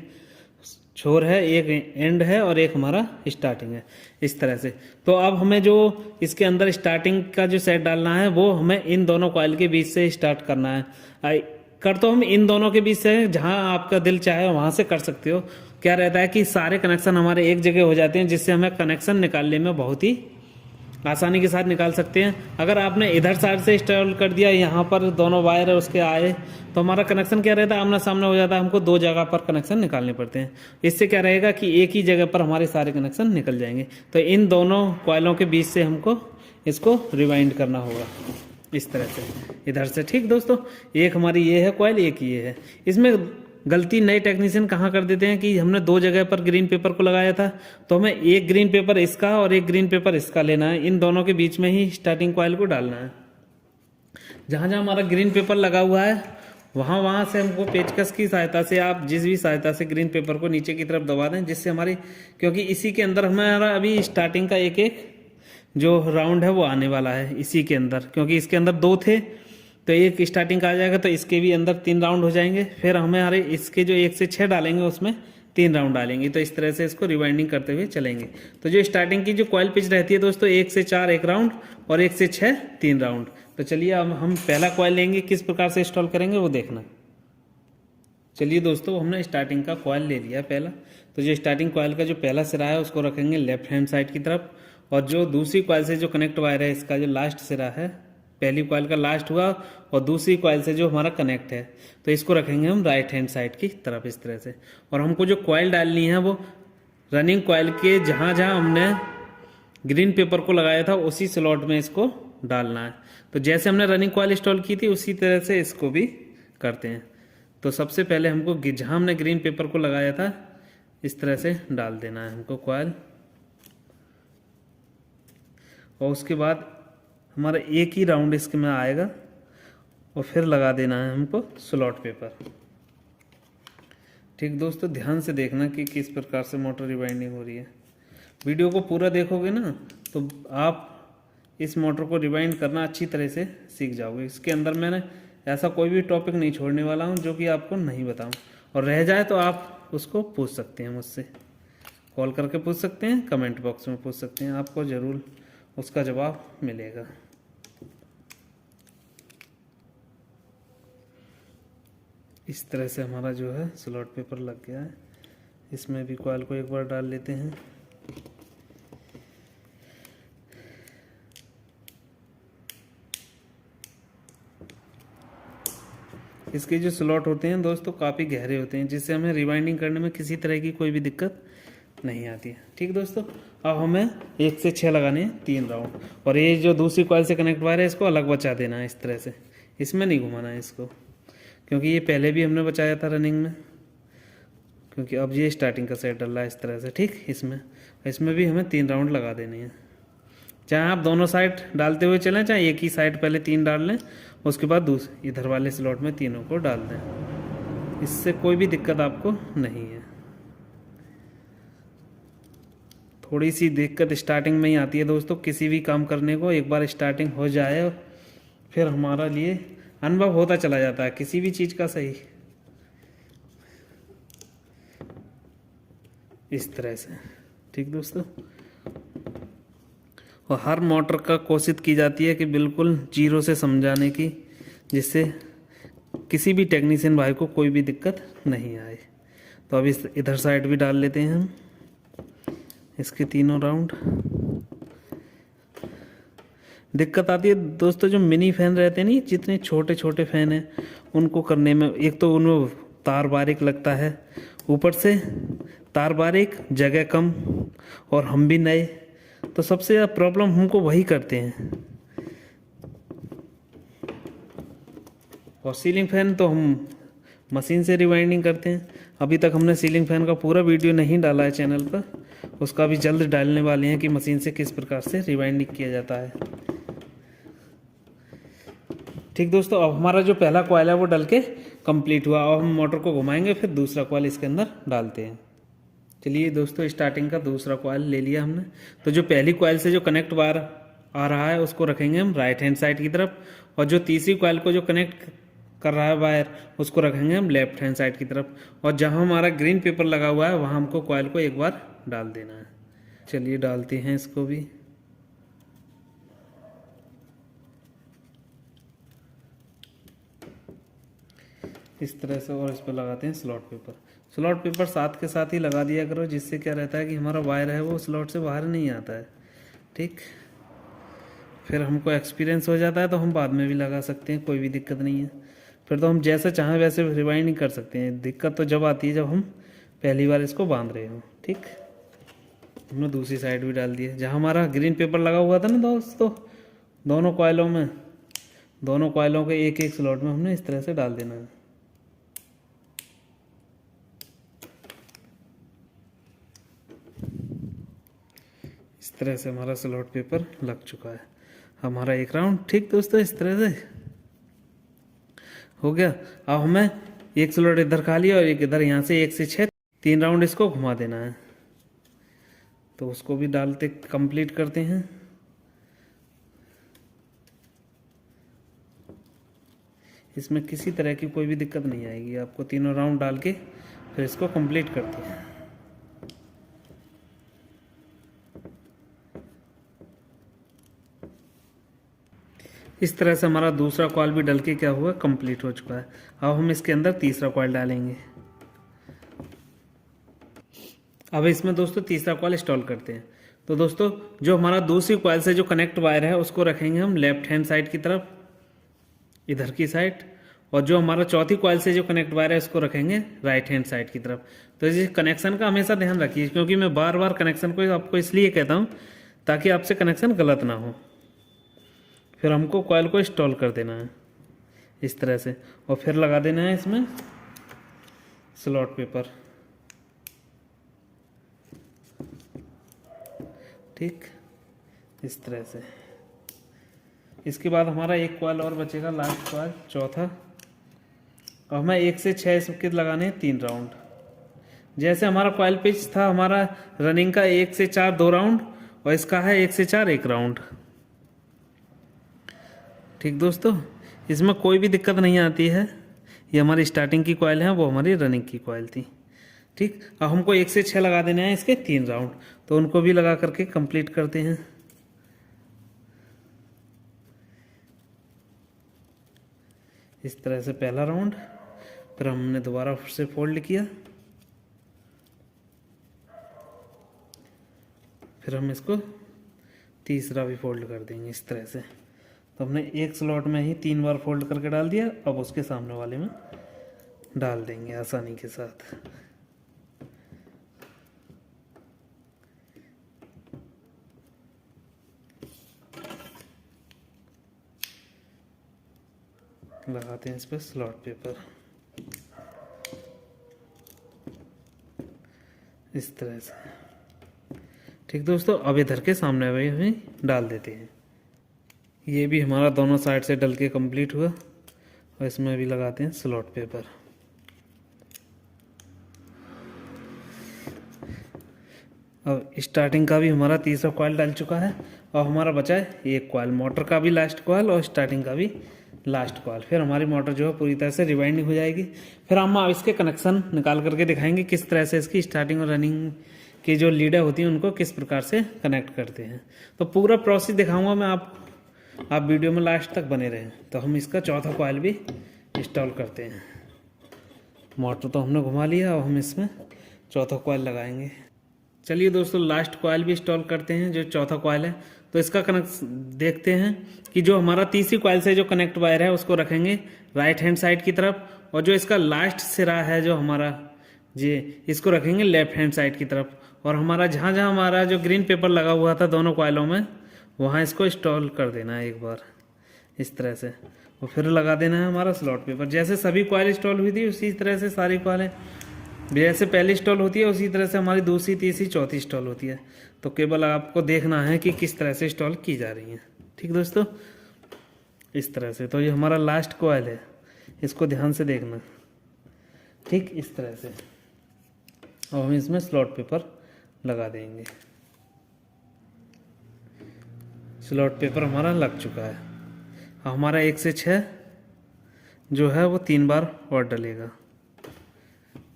छोर है, एक एंड है और एक हमारा स्टार्टिंग है, इस तरह से। तो अब हमें जो इसके अंदर स्टार्टिंग का जो सेट डालना है वो हमें इन दोनों कॉइल के बीच से स्टार्ट करना है। कर तो हम इन दोनों के बीच से, जहां आपका दिल चाहे वहां से कर सकते हो। क्या रहता है कि सारे कनेक्शन हमारे एक जगह हो जाते हैं, जिससे हमें कनेक्शन निकालने में बहुत ही आसानी के साथ निकाल सकते हैं। अगर आपने इधर साइड से इंस्टॉल कर दिया, यहाँ पर दोनों वायर है उसके आए, तो हमारा कनेक्शन क्या रहता है, आमना सामने हो जाता है। हमको दो जगह पर कनेक्शन निकालने पड़ते हैं। इससे क्या रहेगा कि एक ही जगह पर हमारे सारे कनेक्शन निकल जाएंगे। तो इन दोनों कॉइलों के बीच से हमको इसको रिवाइंड करना होगा इस तरह से, इधर से। ठीक दोस्तों, एक हमारी ये है कॉइल, एक ये है। इसमें गलती नए टेक्नीशियन कहाँ कर देते हैं कि हमने दो जगह पर ग्रीन पेपर को लगाया था, तो हमें एक ग्रीन पेपर इसका और एक ग्रीन पेपर इसका लेना है। इन दोनों के बीच में ही स्टार्टिंग कॉइल को डालना है। जहाँ जहाँ हमारा ग्रीन पेपर लगा हुआ है वहाँ से हमको पेचकस की सहायता से, आप जिस भी सहायता से ग्रीन पेपर को नीचे की तरफ दबा दें, जिससे हमारी, क्योंकि इसी के अंदर हमारा अभी स्टार्टिंग का एक एक जो राउंड है वो आने वाला है इसी के अंदर। क्योंकि इसके अंदर दो थे तो एक स्टार्टिंग का आ जाएगा, तो इसके भी अंदर 3 राउंड हो जाएंगे। फिर हमारे इसके जो 1 से 6 डालेंगे उसमें 3 राउंड डालेंगे। तो इस तरह से इसको रिवाइंडिंग करते हुए चलेंगे। तो जो स्टार्टिंग की जो कॉइल पिच रहती है दोस्तों, 1 से 4 1 राउंड और 1 से 6 3 राउंड। तो चलिए अब हम पहला कॉइल लेंगे, किस प्रकार से इंस्टॉल करेंगे वो देखना। चलिए दोस्तों, हमने स्टार्टिंग का कॉइल ले लिया पहला। तो जो स्टार्टिंग कॉइल का जो पहला सिरा है उसको रखेंगे लेफ्ट हैंड साइड की तरफ, और जो दूसरी कॉइल से जो कनेक्ट वायर है इसका जो लास्ट सिरा है, पहली कॉइल का लास्ट हुआ और दूसरी कॉइल से जो हमारा कनेक्ट है, तो इसको रखेंगे हम राइट हैंड साइड की तरफ इस तरह से। और हमको जो कॉइल डालनी है वो रनिंग कॉइल के जहाँ जहाँ हमने ग्रीन पेपर को लगाया था उसी स्लॉट में इसको डालना है। तो जैसे हमने रनिंग कॉइल इंस्टॉल की थी उसी तरह से इसको भी करते हैं। तो सबसे पहले हमको जहाँ हमने ग्रीन पेपर को लगाया था इस तरह से डाल देना है हमको कॉइल, और उसके बाद हमारा एक ही राउंड इसके में आएगा और फिर लगा देना है हमको स्लॉट पेपर। ठीक दोस्तों, ध्यान से देखना कि किस प्रकार से मोटर रिवाइंडिंग हो रही है। वीडियो को पूरा देखोगे ना तो आप इस मोटर को रिवाइंड करना अच्छी तरह से सीख जाओगे। इसके अंदर मैंने ऐसा कोई भी टॉपिक नहीं छोड़ने वाला हूँ जो कि आपको नहीं बताऊँ, और रह जाए तो आप उसको पूछ सकते हैं मुझसे, कॉल करके पूछ सकते हैं, कमेंट बॉक्स में पूछ सकते हैं, आपको ज़रूर उसका जवाब मिलेगा। इस तरह से हमारा जो है स्लॉट पेपर लग गया है। इसमें भी कॉइल को एक बार डाल लेते हैं। इसके जो स्लॉट होते हैं दोस्तों काफ़ी गहरे होते हैं, जिससे हमें रिवाइंडिंग करने में किसी तरह की कोई भी दिक्कत नहीं आती है। ठीक दोस्तों, अब हमें 1 से 6 लगाने हैं 3 राउंड, और ये जो दूसरी कॉइल से कनेक्ट वायर है इसको अलग बचा देना है इस तरह से, इसमें नहीं घुमाना है इसको, क्योंकि ये पहले भी हमने बचाया था रनिंग में, क्योंकि अब ये स्टार्टिंग का सेट डल रहा है इस तरह से। ठीक, इसमें भी हमें 3 राउंड लगा देने हैं। चाहे आप दोनों साइड डालते हुए चलें, चाहे एक ही साइड पहले 3 डाल लें, उसके बाद इधर वाले स्लॉट में तीनों को डाल दें, इससे कोई भी दिक्कत आपको नहीं है। थोड़ी सी दिक्कत स्टार्टिंग में ही आती है दोस्तों, किसी भी काम करने को एक बार स्टार्टिंग हो जाए फिर हमारा लिए अनुभव होता चला जाता है किसी भी चीज़ का। सही इस तरह से। ठीक दोस्तों, और हर मोटर का कोशिश की जाती है कि बिल्कुल जीरो से समझाने की, जिससे किसी भी टेक्नीशियन भाई को कोई भी दिक्कत नहीं आए। तो अब इस इधर साइड भी डाल लेते हैं हम इसके तीनों राउंड। दिक्कत आती है दोस्तों जो मिनी फैन रहते हैं, नहीं जितने छोटे छोटे फैन हैं उनको करने में, एक तो उनमें तार बारीक लगता है, ऊपर से तार बारीक, जगह कम, और हम भी नए, तो सबसे ज़्यादा प्रॉब्लम हमको वही करते हैं। और सीलिंग फैन तो हम मशीन से रिवाइंडिंग करते हैं। अभी तक हमने सीलिंग फैन का पूरा वीडियो नहीं डाला है चैनल पर, उसका भी जल्द डालने वाले हैं कि मशीन से किस प्रकार से रिवाइंडिंग किया जाता है। ठीक दोस्तों, अब हमारा जो पहला कॉइल है वो डल के कंप्लीट हुआ। अब हम मोटर को घुमाएंगे, फिर दूसरा कॉइल इसके अंदर डालते हैं। चलिए दोस्तों, स्टार्टिंग का दूसरा कॉइल ले लिया हमने। तो जो पहली कॉइल से जो कनेक्ट वायर आ रहा है उसको रखेंगे हम राइट हैंड साइड की तरफ, और जो तीसरी कॉइल को जो कनेक्ट कर रहा है वायर उसको रखेंगे हम लेफ्ट हैंड साइड की तरफ, और जहां हमारा ग्रीन पेपर लगा हुआ है वहां हमको कॉइल को एक बार डाल देना है। चलिए डालते हैं इसको भी। इस तरह से, और इस पर लगाते हैं स्लॉट पेपर। स्लॉट पेपर साथ के साथ ही लगा दिया करो, जिससे क्या रहता है कि हमारा वायर है वो स्लॉट से बाहर नहीं आता है। ठीक, फिर हमको एक्सपीरियंस हो जाता है तो हम बाद में भी लगा सकते हैं, कोई भी दिक्कत नहीं है। फिर तो हम जैसे चाहें वैसे रिवाइंडिंग कर सकते हैं। दिक्कत तो जब आती है जब हम पहली बार इसको बांध रहे हो। ठीक, हमने दूसरी साइड भी डाल दी है। जहाँ हमारा ग्रीन पेपर लगा हुआ था ना दोस्तों, दोनों कॉइलों में, दोनों कॉइलों के एक एक स्लॉट में हमने इस तरह से डाल देना है। इस तरह से हमारा स्लॉट पेपर लग चुका है। हमारा एक राउंड, ठीक दोस्तों, इस तरह से हो गया। अब हमें एक स्लॉट इधर खाली और एक इधर, यहाँ से 1 से 6 3 राउंड इसको घुमा देना है। तो उसको भी डालते कंप्लीट करते हैं। इसमें किसी तरह की कोई भी दिक्कत नहीं आएगी आपको, तीनों राउंड डाल के फिर इसको कंप्लीट करते हैं। इस तरह से हमारा दूसरा कॉइल भी डल के क्या हुआ, कंप्लीट हो चुका है। अब हम इसके अंदर तीसरा कॉइल डालेंगे। अब इसमें दोस्तों तीसरा कॉइल इंस्टॉल करते हैं। तो दोस्तों जो हमारा दूसरी कॉइल से जो कनेक्ट वायर है उसको रखेंगे हम लेफ्ट हैंड साइड की तरफ, इधर की साइड, और जो हमारा चौथी कॉइल से जो कनेक्ट वायर है उसको रखेंगे राइट हैंड साइड की तरफ। तो इस कनेक्शन का हमेशा ध्यान रखिए, क्योंकि मैं बार बार कनेक्शन को आपको इसलिए कहता हूँ ताकि आपसे कनेक्शन गलत ना हो। फिर हमको कॉइल को इंस्टॉल कर देना है इस तरह से, और फिर लगा देना है इसमें स्लॉट पेपर। ठीक, इस तरह से। इसके बाद हमारा एक कॉइल और बचेगा, लास्ट कॉइल चौथा। अब हमें 1 से 6 इसके लगाने हैं 3 राउंड। जैसे हमारा कॉइल पिच था हमारा रनिंग का 1 से 4 2 राउंड, और इसका है 1 से 4 1 राउंड। ठीक दोस्तों, इसमें कोई भी दिक्कत नहीं आती है। ये हमारी स्टार्टिंग की कॉइल है, वो हमारी रनिंग की कॉइल थी। ठीक, अब हमको 1 से 6 लगा देने हैं इसके 3 राउंड, तो उनको भी लगा करके कंप्लीट करते हैं। इस तरह से पहला राउंड, फिर हमने दोबारा फिर से फोल्ड किया, फिर हम इसको तीसरा भी फोल्ड कर देंगे इस तरह से। तो हमने एक स्लॉट में ही 3 बार फोल्ड करके डाल दिया, अब उसके सामने वाले में डाल देंगे आसानी के साथ। लगाते हैं इस पर स्लॉट पेपर इस तरह से। ठीक दोस्तों, अब इधर के सामने भी डाल देते हैं। ये भी हमारा दोनों साइड से डल के कंप्लीट हुआ, और इसमें भी लगाते हैं स्लॉट पेपर। अब स्टार्टिंग का भी हमारा तीसरा कॉइल डल चुका है, और हमारा बचा है एक कॉइल, मोटर का भी लास्ट कॉइल और स्टार्टिंग का भी लास्ट कॉइल। फिर हमारी मोटर जो है पूरी तरह से रिवाइंडिंग हो जाएगी। फिर हम इसके कनेक्शन निकाल करके दिखाएंगे किस तरह से इसकी स्टार्टिंग और रनिंग की जो लीडें होती हैं उनको किस प्रकार से कनेक्ट करते हैं। तो पूरा प्रोसेस दिखाऊंगा मैं, आप वीडियो में लास्ट तक बने रहें। तो हम इसका चौथा कॉइल भी इंस्टॉल करते हैं। मोटर तो हमने घुमा लिया, अब हम इसमें चौथा कॉइल लगाएंगे। चलिए दोस्तों, लास्ट कॉइल भी इंस्टॉल करते हैं, जो चौथा कॉइल है। तो इसका कनेक्ट देखते हैं कि जो हमारा तीसरी कॉइल से जो कनेक्ट वायर है उसको रखेंगे राइट हैंड साइड की तरफ, और जो इसका लास्ट सिरा है जो हमारा जी, इसको रखेंगे लेफ्ट हैंड साइड की तरफ। और हमारा जहाँ जहाँ हमारा जो ग्रीन पेपर लगा हुआ था दोनों कॉइलों में, वहाँ इसको इंस्टॉल कर देना है एक बार इस तरह से, और फिर लगा देना है हमारा स्लॉट पेपर। जैसे सभी कॉइल इंस्टॉल हुई थी उसी तरह से सारी कॉइलें जैसे पहले इंस्टॉल होती है उसी तरह से हमारी दूसरी, तीसरी, चौथी इंस्टॉल होती है। तो केवल आपको देखना है कि किस तरह से इंस्टॉल की जा रही है। ठीक दोस्तों, इस तरह से। तो ये हमारा लास्ट कॉइल है, इसको ध्यान से देखना। ठीक, इस तरह से। और हम इसमें स्लॉट पेपर लगा देंगे। स्लॉट पेपर हमारा लग चुका है। हमारा 1 से 6 जो है वो 3 बार और डलेगा।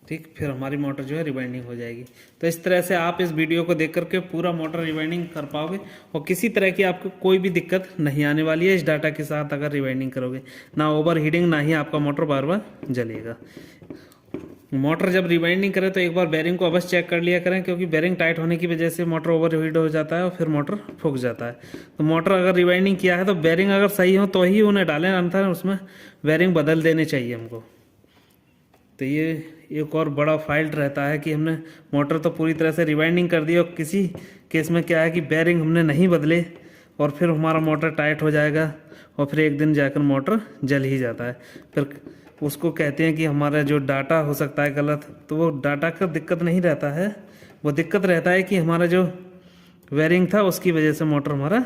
ठीक, फिर हमारी मोटर जो है रिवाइंडिंग हो जाएगी। तो इस तरह से आप इस वीडियो को देख करके पूरा मोटर रिवाइंडिंग कर पाओगे, और किसी तरह की आपको कोई भी दिक्कत नहीं आने वाली है इस डाटा के साथ अगर रिवाइंडिंग करोगे। ना ओवर हीटिंग, ना ही आपका मोटर बार बार जलेगा। मोटर जब रिवाइंडिंग करें तो एक बार बेरिंग को अवश्य चेक कर लिया करें, क्योंकि बेरिंग टाइट होने की वजह से मोटर ओवर हीट हो जाता है और फिर मोटर फूक जाता है। तो मोटर अगर रिवाइंडिंग किया है तो बेरिंग अगर सही हो तो ही उन्हें डालें, अन्यथा उसमें बेरिंग बदल देने चाहिए हमको। तो ये एक और बड़ा फाल्ट रहता है कि हमने मोटर तो पूरी तरह से रिवाइंडिंग कर दी, और किसी केस में क्या है कि बेरिंग हमने नहीं बदले, और फिर हमारा मोटर टाइट हो जाएगा, और फिर एक दिन जाकर मोटर जल ही जाता है। फिर उसको कहते हैं कि हमारा जो डाटा हो सकता है गलत। तो वो डाटा का दिक्कत नहीं रहता है, वो दिक्कत रहता है कि हमारा जो वेरिंग था उसकी वजह से मोटर हमारा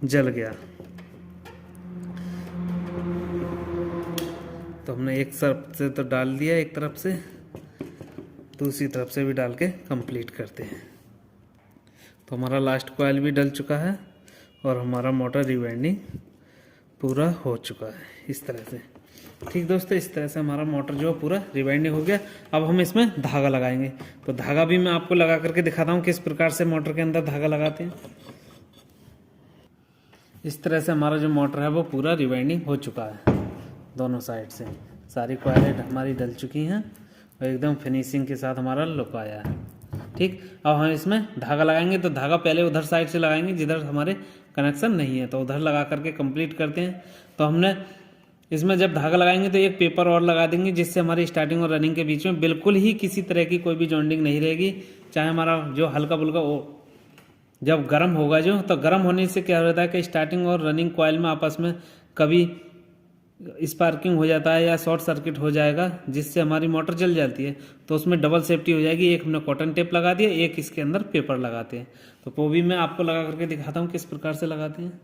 जल गया। तो हमने एक तरफ से तो डाल दिया, एक तरफ से, दूसरी तरफ से भी डाल के कंप्लीट करते हैं। तो हमारा लास्ट कॉइल भी डल चुका है, और हमारा मोटर रिवाइंडिंग पूरा हो चुका है इस तरह से। ठीक दोस्तों, इस तरह से हमारा मोटर जो पूरा रिवाइंडिंग हो गया। अब हम इसमें धागा लगाएंगे। तो धागा भी मैं आपको लगा करके दिखाता हूँ किस प्रकार से मोटर के अंदर धागा लगाते हैं। इस तरह से हमारा जो मोटर है वो पूरा रिवाइंडिंग हो चुका है। दोनों साइड से सारी कॉइलें हमारी डल चुकी हैं, और एकदम फिनिशिंग के साथ हमारा लुक आया है। ठीक, अब हम इसमें धागा लगाएंगे। तो धागा पहले उधर साइड से लगाएंगे जिधर हमारे कनेक्शन नहीं है, तो उधर लगा करके कंप्लीट करते हैं। तो हमने इसमें जब धागा लगाएंगे तो एक पेपर और लगा देंगे, जिससे हमारी स्टार्टिंग और रनिंग के बीच में बिल्कुल ही किसी तरह की कोई भी जॉइंटिंग नहीं रहेगी। चाहे हमारा जो हल्का फुल्का जब गर्म होगा जो, तो गर्म होने से क्या होता है कि स्टार्टिंग और रनिंग कॉइल में आपस में कभी स्पार्किंग हो जाता है या शॉर्ट सर्किट हो जाएगा, जिससे हमारी मोटर जल जाती है। तो उसमें डबल सेफ्टी हो जाएगी। एक हमने कॉटन टेप लगा दिया, एक इसके अंदर पेपर लगाते हैं। तो वो भी मैं आपको लगा करके दिखाता हूँ किस प्रकार से लगाते हैं।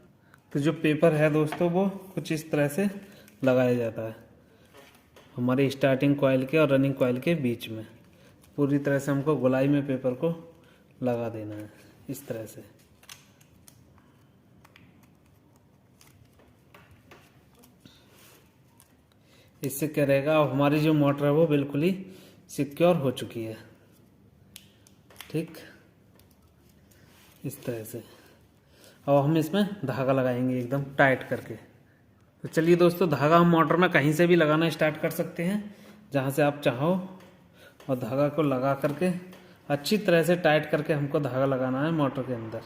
तो जो पेपर है दोस्तों वो कुछ इस तरह से लगाया जाता है हमारी स्टार्टिंग कॉइल के और रनिंग कॉइल के बीच में। पूरी तरह से हमको गोलाई में पेपर को लगा देना है इस तरह से। इससे क्या रहेगा, अब हमारी जो मोटर है वो बिल्कुल ही सिक्योर हो चुकी है। ठीक, इस तरह से। अब हम इसमें धागा लगाएंगे एकदम टाइट करके। तो चलिए दोस्तों, धागा हम मोटर में कहीं से भी लगाना स्टार्ट कर सकते हैं, जहाँ से आप चाहो, और धागा को लगा करके अच्छी तरह से टाइट करके हमको धागा लगाना है मोटर के अंदर,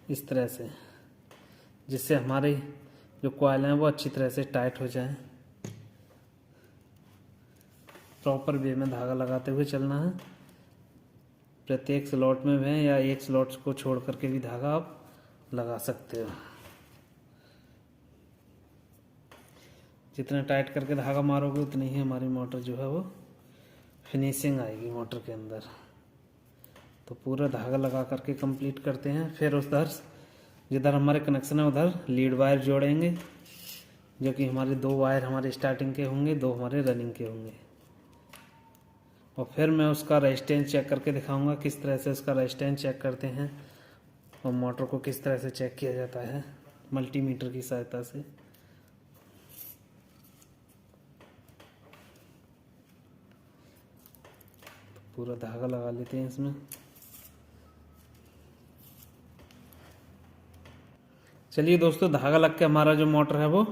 इस तरह से, जिससे हमारी जो कॉइल हैं वो अच्छी तरह से टाइट हो जाए। प्रॉपर वे में धागा लगाते हुए चलना है। प्रत्येक स्लॉट में है या एक स्लॉट को छोड़ करके भी धागा आप लगा सकते हो। जितना टाइट करके धागा मारोगे उतनी ही हमारी मोटर जो है वो फिनिशिंग आएगी मोटर के अंदर। तो पूरा धागा लगा करके कंप्लीट करते हैं। फिर उधर जिधर हमारे कनेक्शन है उधर लीड वायर जोड़ेंगे, जो कि हमारे 2 वायर हमारे स्टार्टिंग के होंगे, 2 हमारे रनिंग के होंगे। और फिर मैं उसका रेजिस्टेंस चेक करके दिखाऊंगा किस तरह से उसका रेजिस्टेंस चेक करते हैं और मोटर को किस तरह से चेक किया जाता है मल्टीमीटर की सहायता से। तो पूरा धागा लगा लेते हैं इसमें। चलिए दोस्तों, धागा लग के हमारा जो मोटर है वो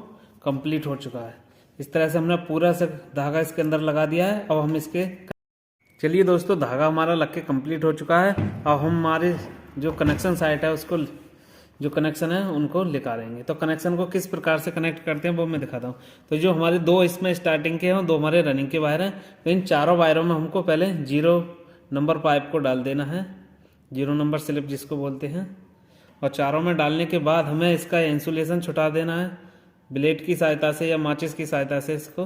कंप्लीट हो चुका है। इस तरह से हमने पूरा से धागा इसके अंदर लगा दिया है। अब हम इसके, चलिए दोस्तों, धागा हमारा लग के कंप्लीट हो चुका है। अब हम हमारे जो कनेक्शन साइट है उसको, जो कनेक्शन है उनको निकालेंगे। तो कनेक्शन को किस प्रकार से कनेक्ट करते हैं वो मैं दिखाता हूँ। तो जो हमारे 2 इसमें स्टार्टिंग के हैं, 2 हमारे रनिंग के वायर हैं। तो इन चारों वायरों में हमको पहले 0 नंबर पाइप को डाल देना है, 0 नंबर स्लिप जिसको बोलते हैं। और चारों में डालने के बाद हमें इसका इंसुलेशन छुटा देना है। ब्लेड की सहायता से या माचिस की सहायता से इसको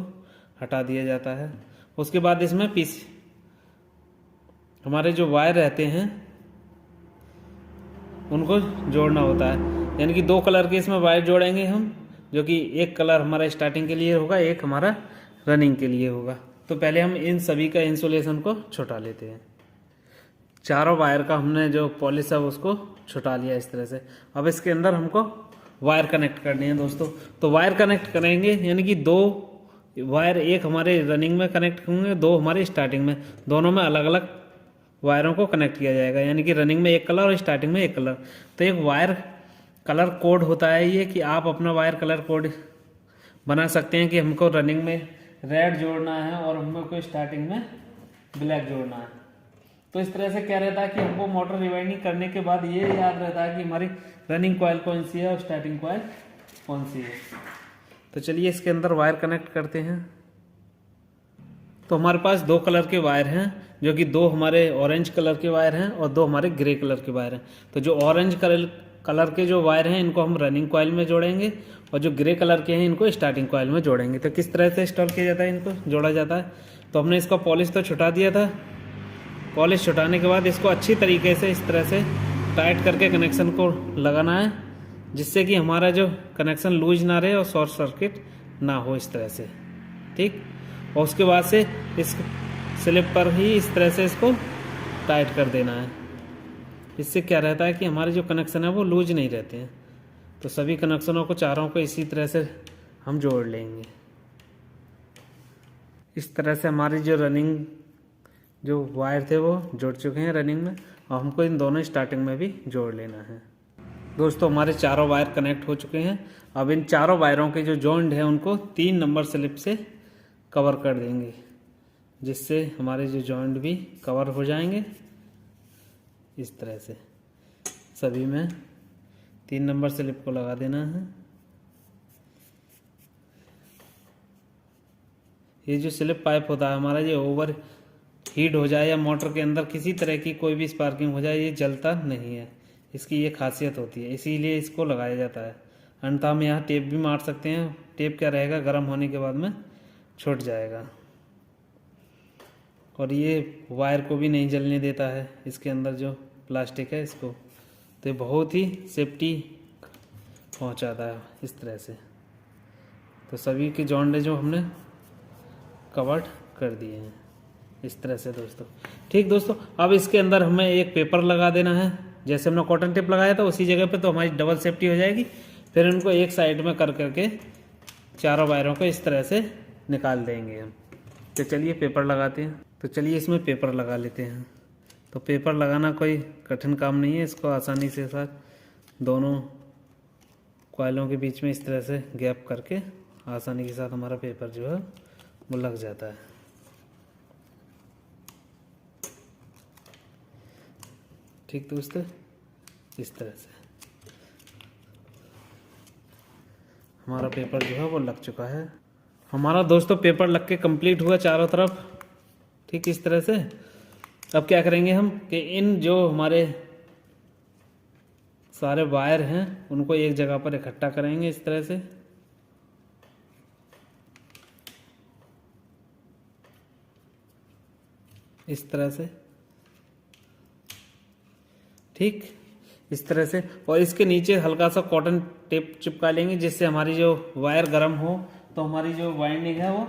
हटा दिया जाता है। उसके बाद इसमें हमारे जो वायर रहते हैं उनको जोड़ना होता है। यानी कि 2 कलर के इसमें वायर जोड़ेंगे हम, जो कि एक कलर हमारा स्टार्टिंग के लिए होगा, एक हमारा रनिंग के लिए होगा। तो पहले हम इन सभी का इंसुलेशन को छुटा लेते हैं। चारों वायर का हमने जो पॉलिश है उसको छुटा लिया इस तरह से। अब इसके अंदर हमको वायर कनेक्ट करनी है दोस्तों। तो वायर कनेक्ट करेंगे, यानी कि 2 वायर, एक हमारे रनिंग में कनेक्ट होंगे, 2 हमारे स्टार्टिंग में। दोनों में अलग अलग वायरों को कनेक्ट किया जाएगा, यानी कि रनिंग में एक कलर और स्टार्टिंग में एक कलर। तो एक वायर कलर कोड होता है ये, कि आप अपना वायर कलर कोड बना सकते हैं कि हमको रनिंग में रेड जोड़ना है और हमको स्टार्टिंग में ब्लैक जोड़ना है। तो इस तरह से क्या रहता है कि हमको मोटर रिवाइंडिंग करने के बाद ये याद रहता है कि हमारी रनिंग कॉइल कौन सी है और स्टार्टिंग कॉइल कौन सी है। तो चलिए इसके अंदर वायर कनेक्ट करते हैं। तो हमारे पास 2 कलर के वायर हैं, जो कि 2 हमारे ऑरेंज कलर के वायर हैं और 2 हमारे ग्रे कलर के वायर हैं। तो जो ऑरेंज कलर के जो वायर हैं इनको हम रनिंग कॉइल में जोड़ेंगे, और जो ग्रे कलर के हैं इनको स्टार्टिंग कॉइल में जोड़ेंगे। तो किस तरह से इंस्टॉल किया जाता है, इनको जोड़ा जाता है। तो हमने इसका पॉलिश तो छुटा दिया था। पॉलिश छुटाने के बाद इसको अच्छी तरीके से इस तरह से टाइट करके कनेक्शन को लगाना है, जिससे कि हमारा जो कनेक्शन लूज ना रहे और शॉर्ट सर्किट ना हो, इस तरह से। ठीक, और उसके बाद से इस स्लिप पर ही इस तरह से इसको टाइट कर देना है। इससे क्या रहता है कि हमारे जो कनेक्शन है वो लूज नहीं रहते हैं। तो सभी कनेक्शनों को, चारों को इसी तरह से हम जोड़ लेंगे। इस तरह से हमारी जो रनिंग जो वायर थे वो जुड़ चुके हैं रनिंग में, और हमको इन दोनों स्टार्टिंग में भी जोड़ लेना है। दोस्तों, हमारे चारों वायर कनेक्ट हो चुके हैं। अब इन चारों वायरों के जो जॉइंट है उनको 3 नंबर स्लिप से कवर कर देंगे, जिससे हमारे जो जॉइंट भी कवर हो जाएंगे। इस तरह से सभी में 3 नंबर स्लिप को लगा देना है। ये जो स्लिप पाइप होता है हमारा, ये ओवर हीट हो जाए या मोटर के अंदर किसी तरह की कोई भी स्पार्किंग हो जाए, ये जलता नहीं है। इसकी ये खासियत होती है, इसीलिए इसको लगाया जाता है। अन्यथा हम यहाँ टेप भी मार सकते हैं। टेप क्या रहेगा, गर्म होने के बाद में छूट जाएगा, और ये वायर को भी नहीं जलने देता है। इसके अंदर जो प्लास्टिक है इसको, तो ये बहुत ही सेफ्टी पहुँचाता है इस तरह से। तो सभी के जॉइंट जो हमने कवर्ड कर दिए हैं इस तरह से दोस्तों। ठीक दोस्तों, अब इसके अंदर हमें एक पेपर लगा देना है। जैसे हमने कॉटन टेप लगाया था उसी जगह पे, तो हमारी डबल सेफ्टी हो जाएगी। फिर इनको एक साइड में कर करके चारों वायरों को इस तरह से निकाल देंगे हम। तो चलिए पेपर लगाते हैं। तो चलिए इसमें पेपर लगा लेते हैं। तो पेपर लगाना कोई कठिन काम नहीं है, इसको आसानी से साथ दोनों कॉइलों के बीच में इस तरह से गैप करके आसानी के साथ हमारा पेपर जो है वो लग जाता है। ठीक दोस्तों, इस तरह से हमारा पेपर जो है वो लग चुका है। हमारा दोस्तों पेपर लग के कंप्लीट हुआ चारों तरफ। ठीक इस तरह से अब क्या करेंगे हम कि इन जो हमारे सारे वायर हैं उनको एक जगह पर इकट्ठा करेंगे इस तरह से। इस तरह से ठीक इस तरह से, और इसके नीचे हल्का सा कॉटन टेप चिपका लेंगे जिससे हमारी जो वायर गर्म हो तो हमारी जो वाइंडिंग है वो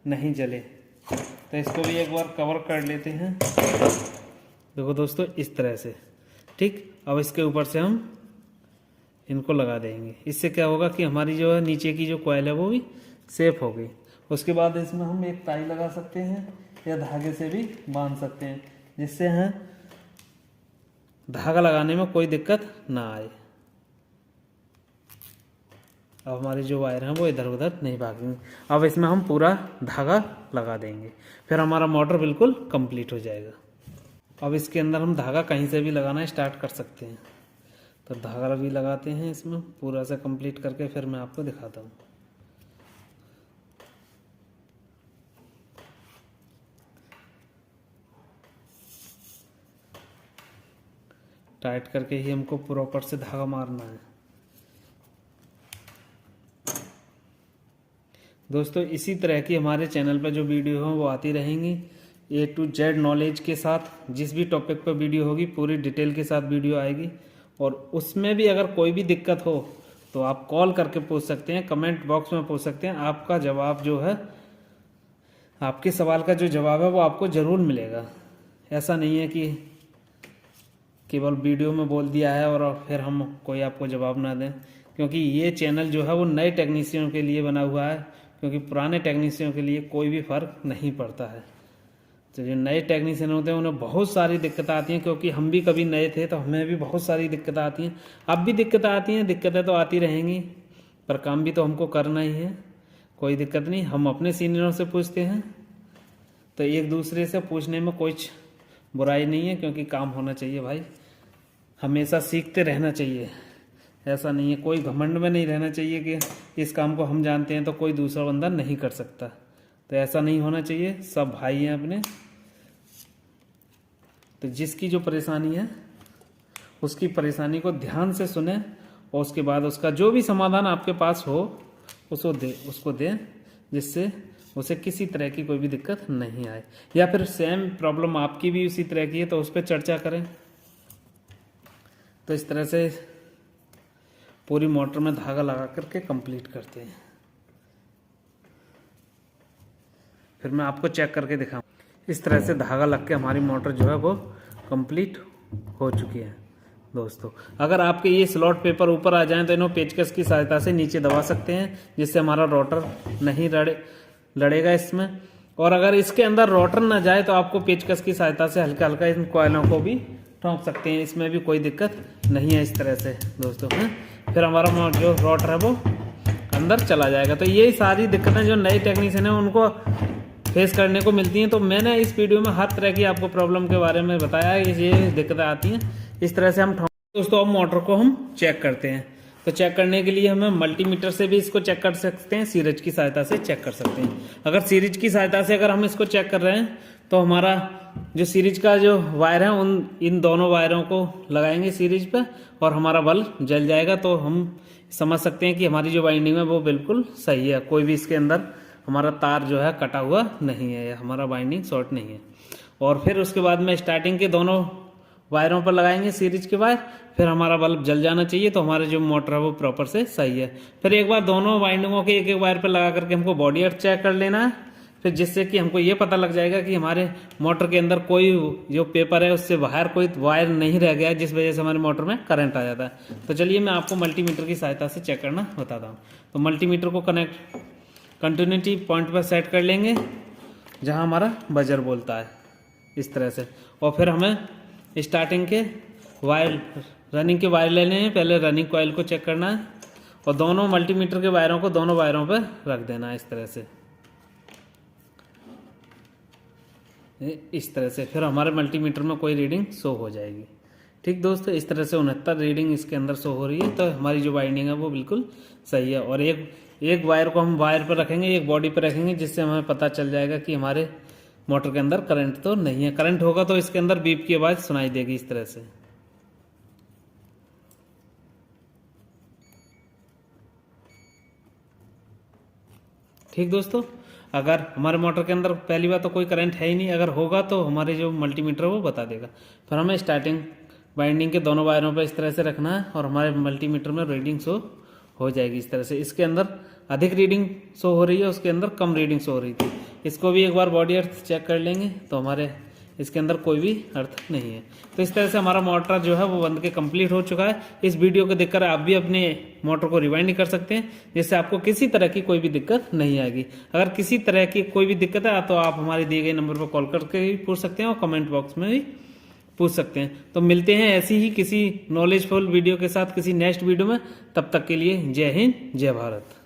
नहीं जले। तो इसको भी एक बार कवर कर लेते हैं। देखो दोस्तों इस तरह से। ठीक अब इसके ऊपर से हम इनको लगा देंगे। इससे क्या होगा कि हमारी जो है नीचे की जो कॉइल है वो भी सेफ होगी। उसके बाद इसमें हम एक टाई लगा सकते हैं या धागे से भी बांध सकते हैं जिससे हैं धागा लगाने में कोई दिक्कत ना आए। अब हमारी जो वायर हैं वो इधर उधर नहीं भागेंगे। अब इसमें हम पूरा धागा लगा देंगे, फिर हमारा मोटर बिल्कुल कंप्लीट हो जाएगा। अब इसके अंदर हम धागा कहीं से भी लगाना स्टार्ट कर सकते हैं। तो धागा भी लगाते हैं इसमें पूरा से कंप्लीट करके, फिर मैं आपको दिखाता हूँ। टाइट करके ही हमको प्रॉपर से धागा मारना है। दोस्तों इसी तरह की हमारे चैनल पर जो वीडियो हैं वो आती रहेंगी A to Z नॉलेज के साथ। जिस भी टॉपिक पर वीडियो होगी पूरी डिटेल के साथ वीडियो आएगी, और उसमें भी अगर कोई भी दिक्कत हो तो आप कॉल करके पूछ सकते हैं, कमेंट बॉक्स में पूछ सकते हैं। आपका जवाब जो है, आपके सवाल का जो जवाब है वो आपको ज़रूर मिलेगा। ऐसा नहीं है कि केवल वीडियो में बोल दिया है और फिर हम कोई आपको जवाब ना दें, क्योंकि ये चैनल जो है वो नए टेक्नीशियनों के लिए बना हुआ है, क्योंकि पुराने टेक्नीशियनों के लिए कोई भी फ़र्क नहीं पड़ता है। तो जो नए टेक्नीशियन होते हैं उन्हें बहुत सारी दिक्कतें आती हैं, क्योंकि हम भी कभी नए थे तो हमें भी बहुत सारी दिक्कतें आती हैं। अब भी दिक्कतें आती हैं, दिक्कतें तो आती रहेंगी, पर काम भी तो हमको करना ही है। कोई दिक्कत नहीं, हम अपने सीनियरों से पूछते हैं। तो एक दूसरे से पूछने में कोई बुराई नहीं है, क्योंकि काम होना चाहिए भाई, हमेशा सीखते रहना चाहिए। ऐसा नहीं है, कोई घमंड में नहीं रहना चाहिए कि इस काम को हम जानते हैं तो कोई दूसरा बंदा नहीं कर सकता। तो ऐसा नहीं होना चाहिए, सब भाई हैं अपने। तो जिसकी जो परेशानी है उसकी परेशानी को ध्यान से सुने, और उसके बाद उसका जो भी समाधान आपके पास हो उसको दें, जिससे उसे किसी तरह की कोई भी दिक्कत नहीं आए। या फिर सेम प्रॉब्लम आपकी भी उसी तरह की है तो उस पर चर्चा करें। तो इस तरह से पूरी मोटर में धागा लगा करके कंप्लीट करते हैं। फिर मैं आपको चेक करके दिखाऊं। इस तरह से धागा लग के हमारी मोटर जो है वो कंप्लीट हो चुकी है। दोस्तों अगर आपके ये स्लॉट पेपर ऊपर आ जाएं तो इन्हों पेचकस की सहायता से नीचे दबा सकते हैं, जिससे हमारा रोटर नहीं लड़ेगा इसमें। और अगर इसके अंदर रोटर ना जाए तो आपको पेचकस की सहायता से हल्का हल्का इन कॉइलों को भी ठोंक सकते हैं, इसमें भी कोई दिक्कत नहीं है। इस तरह से दोस्तों फिर हमारा जो रोटर है वो अंदर चला जाएगा। तो ये सारी दिक्कतें जो नए टेक्नीशियन हैं उनको फेस करने को मिलती हैं। तो मैंने इस वीडियो में हर तरह की आपको प्रॉब्लम के बारे में बताया, ये दिक्कतें आती हैं। इस तरह से हम दोस्तों अब मोटर को हम चेक करते हैं। तो चेक करने के लिए हमें मल्टीमीटर से भी इसको चेक कर सकते हैं, सीरीज की सहायता से चेक कर सकते हैं। अगर सीरीज की सहायता से अगर हम इसको चेक कर रहे हैं तो हमारा जो सीरीज का जो वायर है इन दोनों वायरों को लगाएंगे सीरीज पे और हमारा बल्ब जल जाएगा। तो हम समझ सकते हैं कि हमारी जो वाइंडिंग है वो बिल्कुल सही है, कोई भी इसके अंदर हमारा तार जो है कटा हुआ नहीं है, हमारा वाइंडिंग शॉर्ट नहीं है। और फिर उसके बाद में स्टार्टिंग के दोनों वायरों पर लगाएंगे सीरीज के वायर, फिर हमारा बल्ब जल जाना चाहिए। तो हमारे जो मोटर है वो प्रॉपर से सही है। फिर एक बार दोनों वाइंडिंगों के एक एक वायर पर लगा करके हमको बॉडी अर्थ चेक कर लेना है फिर जिससे कि हमको ये पता लग जाएगा कि हमारे मोटर के अंदर कोई जो पेपर है उससे बाहर कोई वायर नहीं रह गया है, जिस वजह से हमारे मोटर में करंट आ जाता है। तो चलिए मैं आपको मल्टीमीटर की सहायता से चेक करना बताता हूँ। तो मल्टीमीटर को कनेक्ट कंटिन्यूटी पॉइंट पर सेट कर लेंगे जहाँ हमारा बजर बोलता है, इस तरह से। और फिर हमें स्टार्टिंग के वायर, रनिंग के वायर लेने हैं। पहले रनिंग कॉइल को चेक करना है और दोनों मल्टीमीटर के वायरों को दोनों वायरों पर रख देना है, इस तरह से, इस तरह से। फिर हमारे मल्टीमीटर में कोई रीडिंग शो हो जाएगी। ठीक दोस्तों, इस तरह से 69 रीडिंग इसके अंदर शो हो रही है। तो हमारी जो वाइंडिंग है वो बिल्कुल सही है। और एक वायर को हम वायर पर रखेंगे, एक बॉडी पर रखेंगे, जिससे हमें पता चल जाएगा कि हमारे मोटर के अंदर करंट तो नहीं है। करंट होगा तो इसके अंदर बीप की आवाज़ सुनाई देगी, इस तरह से। ठीक दोस्तों, अगर हमारे मोटर के अंदर पहली बार तो कोई करंट है ही नहीं, अगर होगा तो हमारे जो मल्टीमीटर है वो बता देगा। फिर हमें स्टार्टिंग बाइंडिंग के दोनों वायरों पर इस तरह से रखना है और हमारे मल्टीमीटर में रीडिंग शो हो जाएगी, इस तरह से। इसके अंदर अधिक रीडिंग शो हो रही है, उसके अंदर कम रीडिंग शो हो रही थी। इसको भी एक बार बॉडी अर्थ चेक कर लेंगे तो हमारे इसके अंदर कोई भी अर्थ नहीं है। तो इस तरह से हमारा मोटर जो है वो बंद के कंप्लीट हो चुका है। इस वीडियो को देखकर आप भी अपने मोटर को रिवाइंड कर सकते हैं, जिससे आपको किसी तरह की कोई भी दिक्कत नहीं आएगी। अगर किसी तरह की कोई भी दिक्कत है तो आप हमारे दिए गए नंबर पर कॉल करके भी पूछ सकते हैं और कमेंट बॉक्स में भी पूछ सकते हैं। तो मिलते हैं ऐसी ही किसी नॉलेजफुल वीडियो के साथ किसी नेक्स्ट वीडियो में। तब तक के लिए जय हिंद, जय भारत।